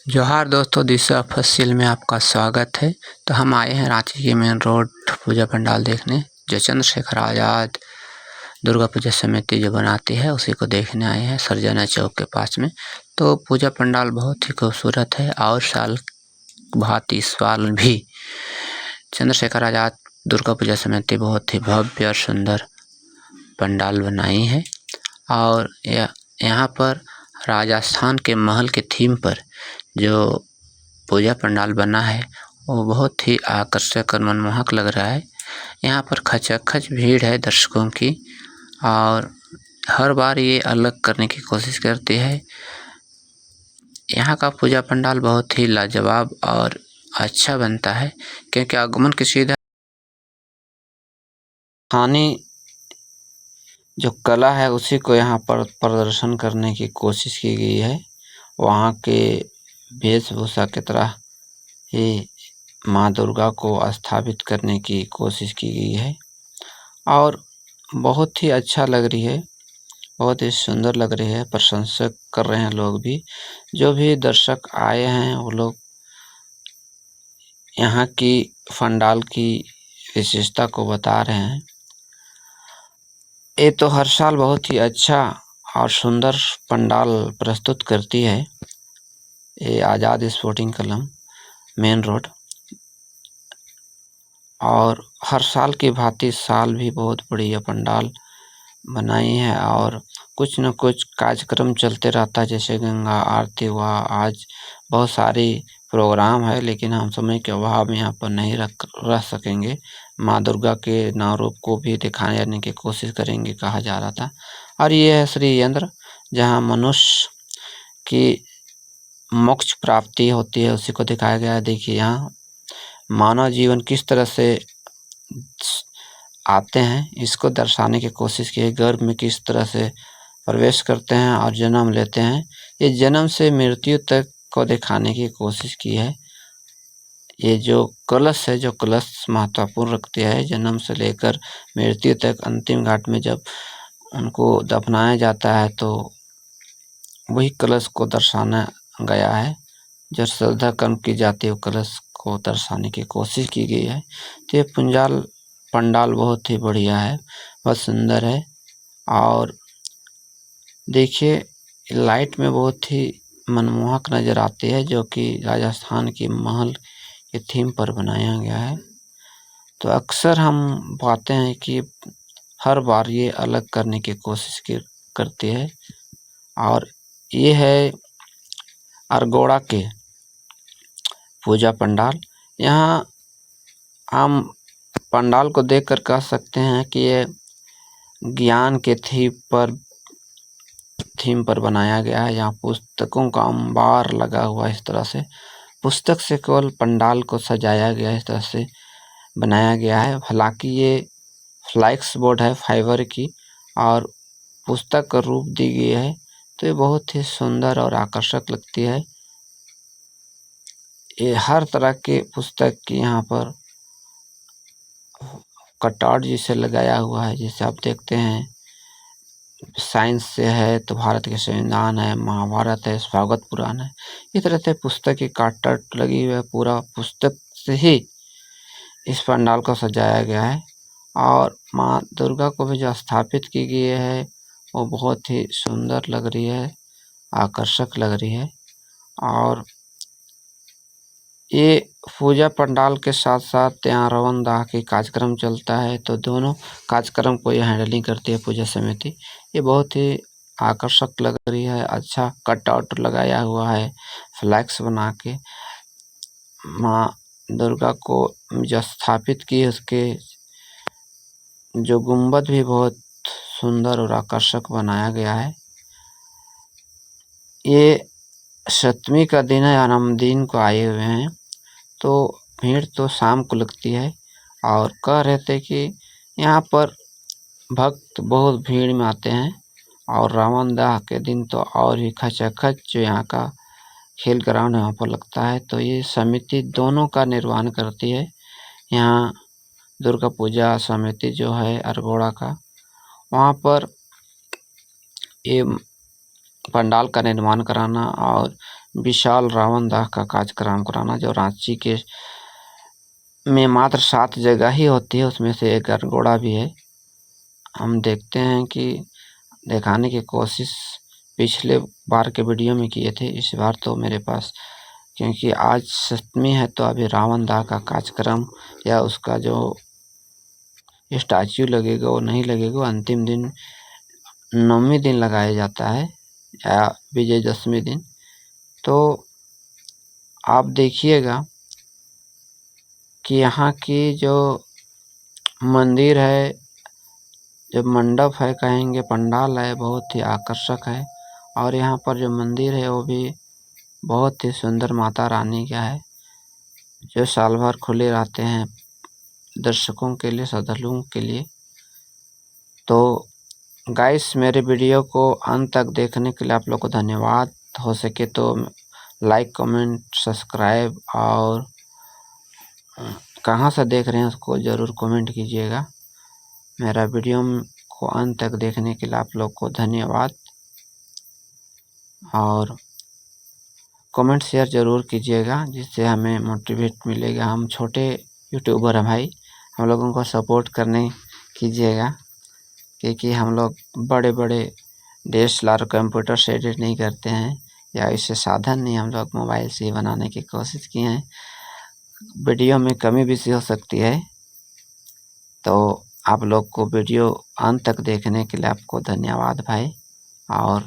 जोहार दोस्तों, दिशा फसिल में आपका स्वागत है। तो हम आए हैं रांची के मेन रोड पूजा पंडाल देखने, जो चंद्रशेखर आज़ाद दुर्गा पूजा समिति जो बनाती है उसी को देखने आए हैं सरजना चौक के पास में। तो पूजा पंडाल बहुत ही खूबसूरत है और साल भांति इस साल भी चंद्रशेखर आज़ाद दुर्गा पूजा समिति बहुत ही भव्य और सुंदर पंडाल बनाई है। और यहाँ पर राजस्थान के महल के थीम पर जो पूजा पंडाल बना है वो बहुत ही आकर्षक और मनमोहक लग रहा है। यहाँ पर खचाखच भीड़ है दर्शकों की और हर बार ये अलग करने की कोशिश करती है। यहाँ का पूजा पंडाल बहुत ही लाजवाब और अच्छा बनता है, क्योंकि आगमन की सीधा स्थानीय जो कला है उसी को यहाँ पर प्रदर्शन करने की कोशिश की गई है। वहाँ के वेशभूषा की तरह ही माँ दुर्गा को स्थापित करने की कोशिश की गई है और बहुत ही अच्छा लग रही है, बहुत ही सुंदर लग रही है। प्रशंसक कर रहे हैं लोग भी, जो भी दर्शक आए हैं वो लोग यहाँ की पंडाल की विशेषता को बता रहे हैं। ये तो हर साल बहुत ही अच्छा और सुंदर पंडाल प्रस्तुत करती है ये आज़ाद स्पोर्टिंग क्लब मेन रोड, और हर साल की भांति साल भी बहुत बढ़िया पंडाल बनाई है और कुछ न कुछ कार्यक्रम चलते रहता है, जैसे गंगा आरती हुआ। आज बहुत सारी प्रोग्राम है, लेकिन हम समय के अभाव में यहाँ पर नहीं रह सकेंगे। माँ दुर्गा के नौ रूप को भी दिखाने जाने की कोशिश करेंगे, कहा जा रहा था। और ये है श्री यंत्र, जहाँ मनुष्य की मोक्ष प्राप्ति होती है, उसी को दिखाया गया है। देखिए यहाँ मानव जीवन किस तरह से आते हैं, इसको दर्शाने की कोशिश की है। गर्भ में किस तरह से प्रवेश करते हैं और जन्म लेते हैं, ये जन्म से मृत्यु तक को दिखाने की कोशिश की है। ये जो कलश है, जो कलश महत्वपूर्ण रखते हैं, जन्म से लेकर मृत्यु तक अंतिम घाट में जब उनको दफनाया जाता है तो वही कलश को दर्शाना गया है। जो श्रद्धा कर्म की जाती है कलश को दर्शाने की कोशिश की गई है। तो ये पंडाल बहुत ही बढ़िया है, बहुत सुंदर है। और देखिए लाइट में बहुत ही मनमोहक नज़र आती है, जो कि राजस्थान की महल के थीम पर बनाया गया है। तो अक्सर हम पाते हैं कि हर बार ये अलग करने की कोशिश करती है। और ये है अरगोड़ा के पूजा पंडाल। यहाँ हम पंडाल को देखकर कह सकते हैं कि ये ज्ञान के थीम पर बनाया गया है। यहाँ पुस्तकों का अंबार लगा हुआ है। इस तरह से पुस्तक से केवल पंडाल को सजाया गया है, इस तरह से बनाया गया है। हालांकि ये फ्लैक्स बोर्ड है फाइबर की और पुस्तक का रूप दी गई है, तो ये बहुत ही सुंदर और आकर्षक लगती है। ये हर तरह के पुस्तक की यहाँ पर कटआउट जिसे लगाया हुआ है, जैसे आप देखते हैं साइंस से है तो भारत के संविधान है, महाभारत है, स्वागत पुराण है। इस तरह से पुस्तक की कटआउट लगी हुई है। पूरा पुस्तक से ही इस पंडाल को सजाया गया है। और माँ दुर्गा को भी जो स्थापित की गई है वो बहुत ही सुंदर लग रही है, आकर्षक लग रही है। और ये पूजा पंडाल के साथ साथ यहाँ रावण दाह के कार्यक्रम चलता है, तो दोनों कार्यक्रम को ये हैंडलिंग करती है पूजा समिति। ये बहुत ही आकर्षक लग रही है। अच्छा कटआउट लगाया हुआ है फ्लैक्स बना के। माँ दुर्गा को जो स्थापित की उसके जो गुंबद भी बहुत सुंदर और आकर्षक बनाया गया है। ये सप्तमी का दिन है और हम दिन को आए हुए हैं, तो भीड़ तो शाम को लगती है। और कह रहे थे कि यहाँ पर भक्त बहुत भीड़ में आते हैं और रावण दाह के दिन तो और ही खचाखच जो यहाँ का खेल ग्राउंड है वहाँ पर लगता है। तो ये समिति दोनों का निर्वहन करती है। यहाँ दुर्गा पूजा समिति जो है अरगोड़ा का, वहाँ पर ये पंडाल का निर्माण कराना और विशाल रावण दाह का कार्यक्रम कराना, जो रांची के में मात्र 7 जगह ही होती है, उसमें से एक गरगोड़ा भी है। हम देखते हैं कि दिखाने की कोशिश पिछले बार के वीडियो में किए थे, इस बार तो मेरे पास, क्योंकि आज सप्तमी है तो अभी रावण दाह का कार्यक्रम या उसका जो स्टैच्यू लगेगा वो नहीं लगेगा। अंतिम दिन 9वें दिन लगाया जाता है या विजयदशमी दिन। तो आप देखिएगा कि यहाँ की जो मंदिर है, जो मंडप है कहेंगे, पंडाल है, बहुत ही आकर्षक है। और यहाँ पर जो मंदिर है वो भी बहुत ही सुंदर माता रानी का है, जो साल भर खुले रहते हैं दर्शकों के लिए, श्रद्धालुओं के लिए। तो गाइस, मेरे वीडियो को अंत तक देखने के लिए आप लोग को धन्यवाद। हो सके तो लाइक, कमेंट, सब्सक्राइब और कहाँ से देख रहे हैं उसको ज़रूर कमेंट कीजिएगा। मेरा वीडियो को अंत तक देखने के लिए आप लोग को धन्यवाद और कमेंट शेयर ज़रूर कीजिएगा, जिससे हमें मोटिवेट मिलेगा। हम छोटे यूट्यूबर हैं भाई, हम लोगों को सपोर्ट करने कीजिएगा, क्योंकि हम लोग बड़े बड़े DSLR कंप्यूटर से एडिट नहीं करते हैं या ऐसे साधन नहीं, हम लोग मोबाइल से ही बनाने की कोशिश किए हैं। वीडियो में कमी बेशी हो सकती है, तो आप लोग को वीडियो अंत तक देखने के लिए आपको धन्यवाद भाई। और